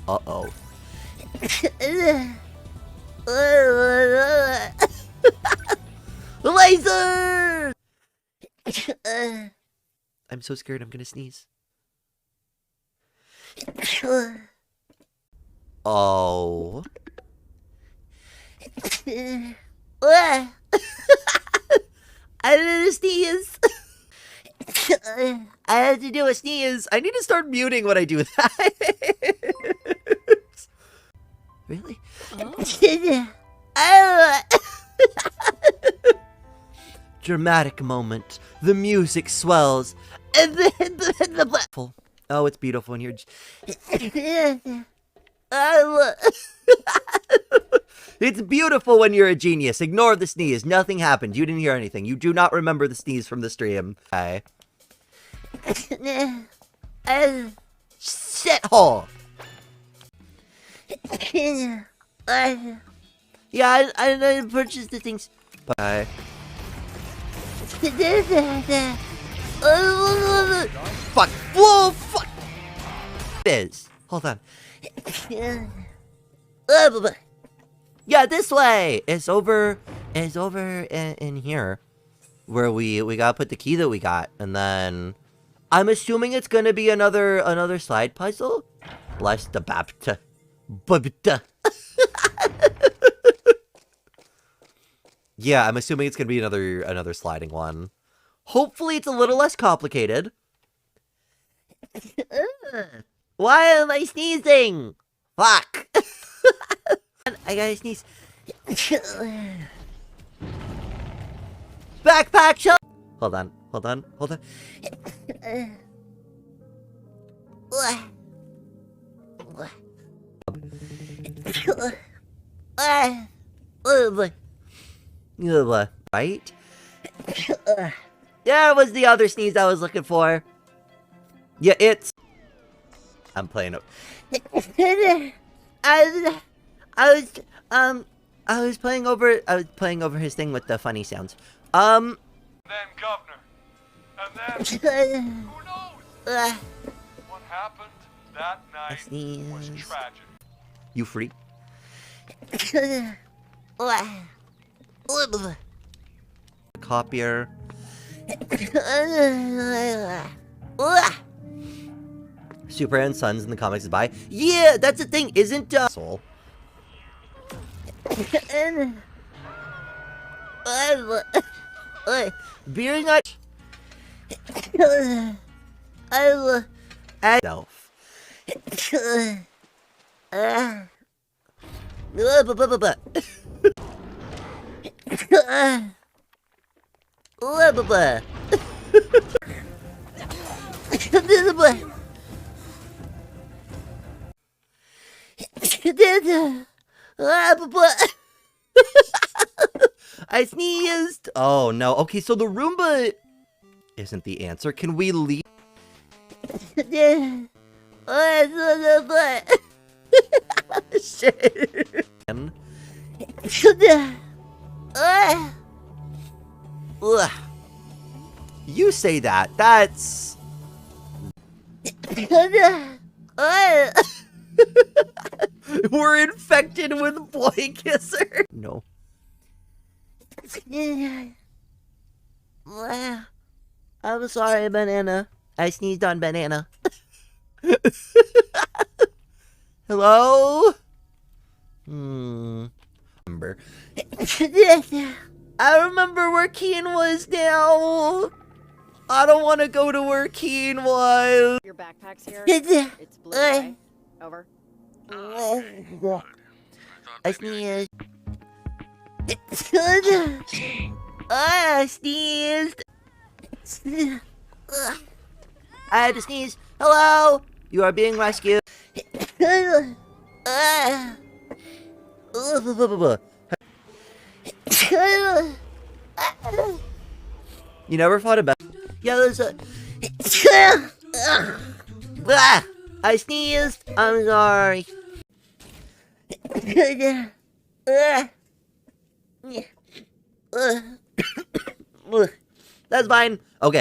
Uh-oh. Laser! I'm so scared I'm gonna sneeze. Oh. I didn't sneeze. I had to do a sneeze. I need to start muting when I do that. Really? Oh. Dramatic moment. The music swells. And then the oh, it's beautiful when you're it's beautiful when you're a genius. Ignore the sneeze. Nothing happened. You didn't hear anything. You do not remember the sneeze from the stream. Okay. Shithole. Yeah, I purchased the things. Bye. Fuck. Whoa, fuck. It is. Hold on. Yeah, this way. It's over in here. Where we gotta put the key that we got. And then I'm assuming it's gonna be another slide puzzle. Bless the Bapta. Yeah, I'm assuming it's gonna be another sliding one. Hopefully it's a little less complicated. Why am I sneezing? Fuck. I gotta sneeze. Backpack shot. Hold on. Right? There was the other sneeze I was looking for. Yeah, it's... I'm playing it. I was playing over his thing with the funny sounds. And then governor. And then who knows? What happened that night was tragic. You free? Copier. Super and Sons in the comics is by. Yeah, that's the thing, isn't Soul? Being a self. I sneezed. Oh no. Okay, so the Roomba isn't the answer. Can we leave? Shit. You say that. That's... We're infected with boy kisser. No. I'm sorry, banana. I sneezed on banana. Hello? Remember. I remember where Keen was now. I don't want to go to where Keen was. Your backpack's here. It's blue, right? Over. I sneezed. I sneezed. I had to sneeze. Hello? You are being rescued. You never thought about... Yeah, there's a... I sneezed. I'm sorry. That's fine. Okay.